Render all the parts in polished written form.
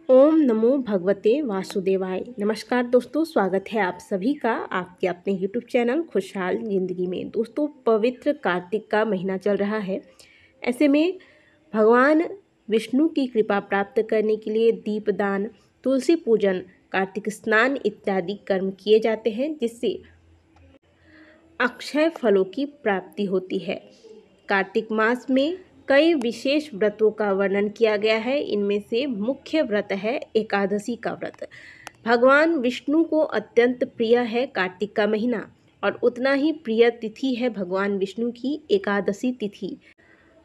ओम नमो भगवते वासुदेवाय। नमस्कार दोस्तों, स्वागत है आप सभी का आपके अपने यूट्यूब चैनल खुशहाल ज़िंदगी में। दोस्तों, पवित्र कार्तिक का महीना चल रहा है। ऐसे में भगवान विष्णु की कृपा प्राप्त करने के लिए दीपदान, तुलसी पूजन, कार्तिक स्नान इत्यादि कर्म किए जाते हैं, जिससे अक्षय फलों की प्राप्ति होती है। कार्तिक मास में कई विशेष व्रतों का वर्णन किया गया है। इनमें से मुख्य व्रत है एकादशी का व्रत। भगवान विष्णु को अत्यंत प्रिय है कार्तिक का महीना, और उतना ही प्रिय तिथि है भगवान विष्णु की एकादशी तिथि।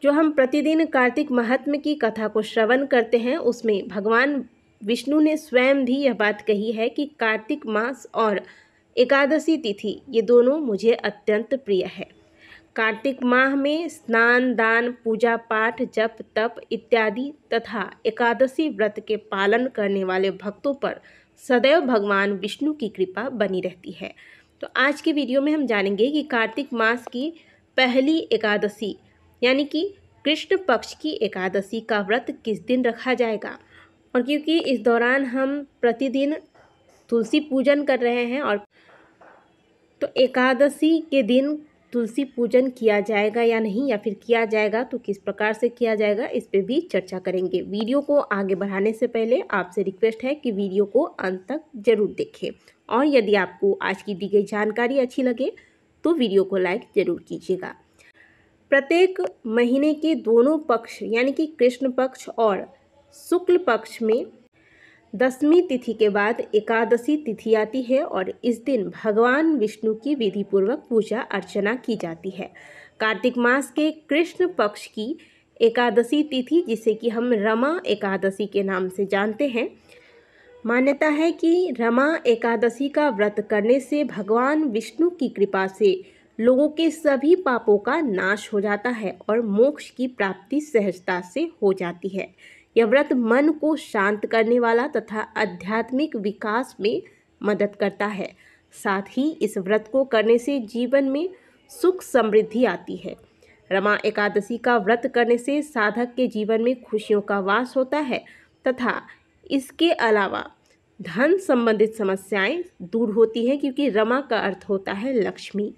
जो हम प्रतिदिन कार्तिक महात्म्य की कथा को श्रवण करते हैं, उसमें भगवान विष्णु ने स्वयं भी यह बात कही है कि कार्तिक मास और एकादशी तिथि ये दोनों मुझे अत्यंत प्रिय है। कार्तिक माह में स्नान, दान, पूजा पाठ, जप तप इत्यादि तथा एकादशी व्रत के पालन करने वाले भक्तों पर सदैव भगवान विष्णु की कृपा बनी रहती है। तो आज की वीडियो में हम जानेंगे कि कार्तिक मास की पहली एकादशी यानी कि कृष्ण पक्ष की एकादशी का व्रत किस दिन रखा जाएगा। और क्योंकि इस दौरान हम प्रतिदिन तुलसी पूजन कर रहे हैं, और तो एकादशी के दिन तुलसी पूजन किया जाएगा या नहीं, या फिर किया जाएगा तो किस प्रकार से किया जाएगा, इस पे भी चर्चा करेंगे। वीडियो को आगे बढ़ाने से पहले आपसे रिक्वेस्ट है कि वीडियो को अंत तक जरूर देखें, और यदि आपको आज की दी गई जानकारी अच्छी लगे तो वीडियो को लाइक जरूर कीजिएगा। प्रत्येक महीने के दोनों पक्ष यानी कि कृष्ण पक्ष और शुक्ल पक्ष में दसवीं तिथि के बाद एकादशी तिथि आती है, और इस दिन भगवान विष्णु की विधि पूर्वक पूजा अर्चना की जाती है। कार्तिक मास के कृष्ण पक्ष की एकादशी तिथि, जिसे कि हम रमा एकादशी के नाम से जानते हैं, मान्यता है कि रमा एकादशी का व्रत करने से भगवान विष्णु की कृपा से लोगों के सभी पापों का नाश हो जाता है और मोक्ष की प्राप्ति सहजता से हो जाती है। यह व्रत मन को शांत करने वाला तथा आध्यात्मिक विकास में मदद करता है। साथ ही इस व्रत को करने से जीवन में सुख समृद्धि आती है। रमा एकादशी का व्रत करने से साधक के जीवन में खुशियों का वास होता है तथा इसके अलावा धन संबंधित समस्याएं दूर होती हैं, क्योंकि रमा का अर्थ होता है लक्ष्मी।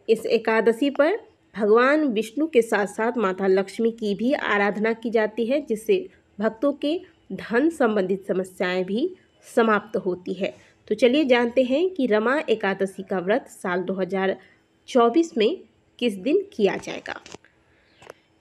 इस एकादशी पर भगवान विष्णु के साथ साथ माता लक्ष्मी की भी आराधना की जाती है, जिससे भक्तों के धन संबंधित समस्याएं भी समाप्त होती है। तो चलिए जानते हैं कि रमा एकादशी का व्रत साल 2024 में किस दिन किया जाएगा।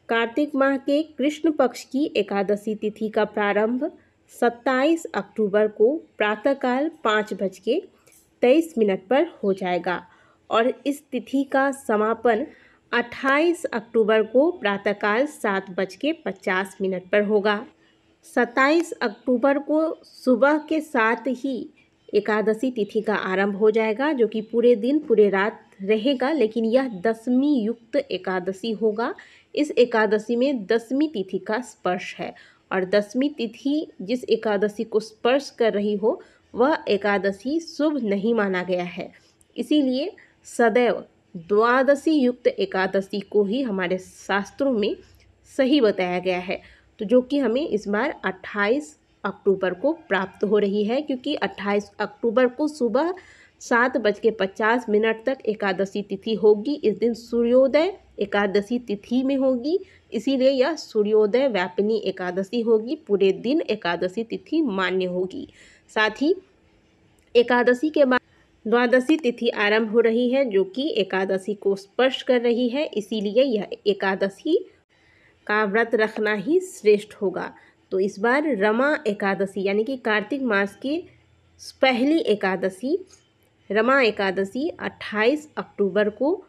कार्तिक माह के कृष्ण पक्ष की एकादशी तिथि का प्रारंभ 27 अक्टूबर को प्रातःकाल 5:23 पर हो जाएगा, और इस तिथि का समापन 28 अक्टूबर को प्रातःकाल 7:50 पर होगा। 27 अक्टूबर को सुबह के साथ ही एकादशी तिथि का आरंभ हो जाएगा, जो कि पूरे दिन पूरे रात रहेगा, लेकिन यह दशमी युक्त एकादशी होगा। इस एकादशी में दशमी तिथि का स्पर्श है, और दशमी तिथि जिस एकादशी को स्पर्श कर रही हो वह एकादशी शुभ नहीं माना गया है। इसीलिए सदैव द्वादशी युक्त एकादशी को ही हमारे शास्त्रों में सही बताया गया है, तो जो कि हमें इस बार 28 अक्टूबर को प्राप्त हो रही है, क्योंकि 28 अक्टूबर को सुबह 7:50 तक एकादशी तिथि होगी। इस दिन सूर्योदय एकादशी तिथि में होगी, इसीलिए यह सूर्योदय व्यापिनी एकादशी होगी। पूरे दिन एकादशी तिथि मान्य होगी। साथ ही एकादशी के बाद द्वादशी तिथि आरंभ हो रही है, जो कि एकादशी को स्पर्श कर रही है, इसीलिए यह एकादशी का व्रत रखना ही श्रेष्ठ होगा। तो इस बार रमा एकादशी यानी कि कार्तिक मास की पहली एकादशी रमा एकादशी 28 अक्टूबर को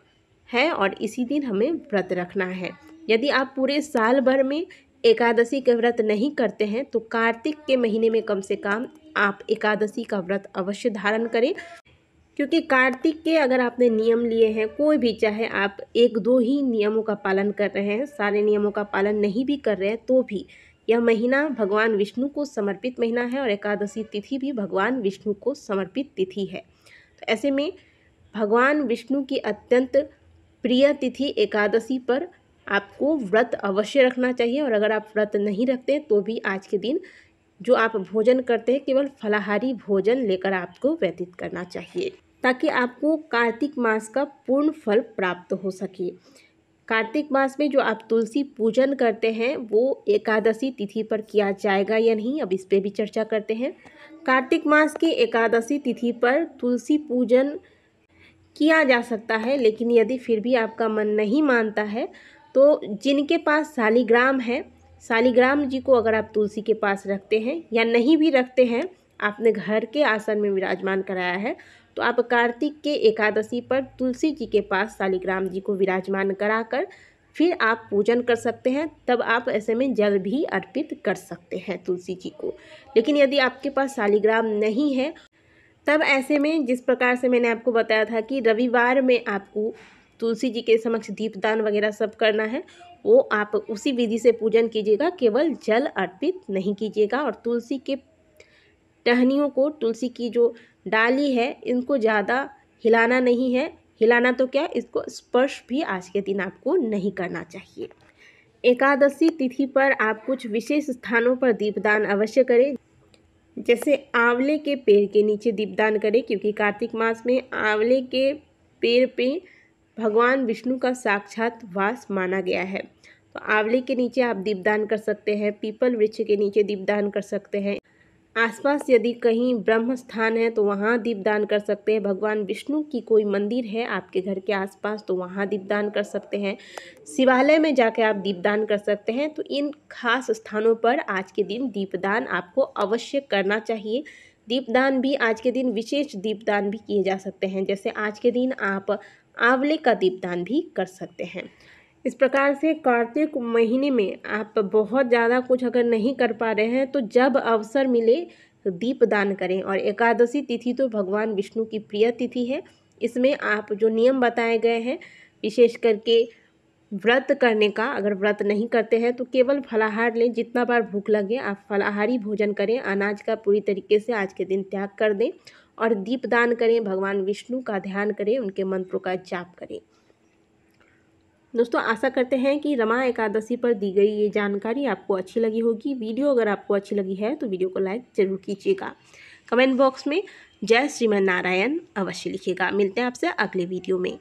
है, और इसी दिन हमें व्रत रखना है। यदि आप पूरे साल भर में एकादशी का व्रत नहीं करते हैं तो कार्तिक के महीने में कम से कम आप एकादशी का व्रत अवश्य धारण करें, क्योंकि कार्तिक के अगर आपने नियम लिए हैं, कोई भी, चाहे आप 1-2 ही नियमों का पालन कर रहे हैं, सारे नियमों का पालन नहीं भी कर रहे हैं, तो भी यह महीना भगवान विष्णु को समर्पित महीना है, और एकादशी तिथि भी भगवान विष्णु को समर्पित तिथि है। तो ऐसे में भगवान विष्णु की अत्यंत प्रिय तिथि एकादशी पर आपको व्रत अवश्य रखना चाहिए, और अगर आप व्रत नहीं रखते तो भी आज के दिन जो आप भोजन करते हैं केवल फलाहारी भोजन लेकर आपको व्यतीत करना चाहिए, ताकि आपको कार्तिक मास का पूर्ण फल प्राप्त हो सके। कार्तिक मास में जो आप तुलसी पूजन करते हैं वो एकादशी तिथि पर किया जाएगा या नहीं, अब इस पे भी चर्चा करते हैं। कार्तिक मास की एकादशी तिथि पर तुलसी पूजन किया जा सकता है, लेकिन यदि फिर भी आपका मन नहीं मानता है तो जिनके पास शालिग्राम है, शालिग्राम जी को अगर आप तुलसी के पास रखते हैं या नहीं भी रखते हैं, आपने घर के आसन में विराजमान कराया है, तो आप कार्तिक के एकादशी पर तुलसी जी के पास शालिग्राम जी को विराजमान कराकर फिर आप पूजन कर सकते हैं। तब आप ऐसे में जल भी अर्पित कर सकते हैं तुलसी जी को। लेकिन यदि आपके पास शालिग्राम नहीं है, तब ऐसे में जिस प्रकार से मैंने आपको बताया था कि रविवार में आपको तुलसी जी के समक्ष दीपदान वगैरह सब करना है, वो आप उसी विधि से पूजन कीजिएगा, केवल जल अर्पित नहीं कीजिएगा। और तुलसी के टहनियों को, तुलसी की जो डाली है, इनको ज़्यादा हिलाना नहीं है, हिलाना तो क्या, इसको स्पर्श भी आज के दिन आपको नहीं करना चाहिए। एकादशी तिथि पर आप कुछ विशेष स्थानों पर दीपदान अवश्य करें, जैसे आंवले के पेड़ के नीचे दीपदान करें, क्योंकि कार्तिक मास में आंवले के पेड़ पे भगवान विष्णु का साक्षात वास माना गया है। तो आंवले के नीचे आप दीपदान कर सकते हैं, पीपल वृक्ष के नीचे दीपदान कर सकते हैं। आसपास यदि कहीं ब्रह्म स्थान है तो वहाँ दीपदान कर सकते हैं। भगवान विष्णु की कोई मंदिर है आपके घर के आसपास तो वहाँ दीपदान कर सकते हैं। शिवालय में जाकर आप दीपदान कर सकते हैं। तो इन खास स्थानों पर आज के दिन दीपदान आपको अवश्य करना चाहिए। दीपदान भी आज के दिन विशेष दीपदान भी किए जा सकते हैं, जैसे आज के दिन आप आंवले का दीपदान भी कर सकते हैं। इस प्रकार से कार्तिक महीने में आप बहुत ज़्यादा कुछ अगर नहीं कर पा रहे हैं तो जब अवसर मिले तो दीपदान करें। और एकादशी तिथि तो भगवान विष्णु की प्रिय तिथि है, इसमें आप जो नियम बताए गए हैं, विशेष करके व्रत करने का, अगर व्रत नहीं करते हैं तो केवल फलाहार लें, जितना बार भूख लगे आप फलाहारी भोजन करें, अनाज का पूरी तरीके से आज के दिन त्याग कर दें और दीपदान करें, भगवान विष्णु का ध्यान करें, उनके मंत्रों का जाप करें। दोस्तों, आशा करते हैं कि रमा एकादशी पर दी गई ये जानकारी आपको अच्छी लगी होगी। वीडियो अगर आपको अच्छी लगी है तो वीडियो को लाइक जरूर कीजिएगा। कमेंट बॉक्स में जय श्रीमन नारायण अवश्य लिखिएगा। मिलते हैं आपसे अगले वीडियो में।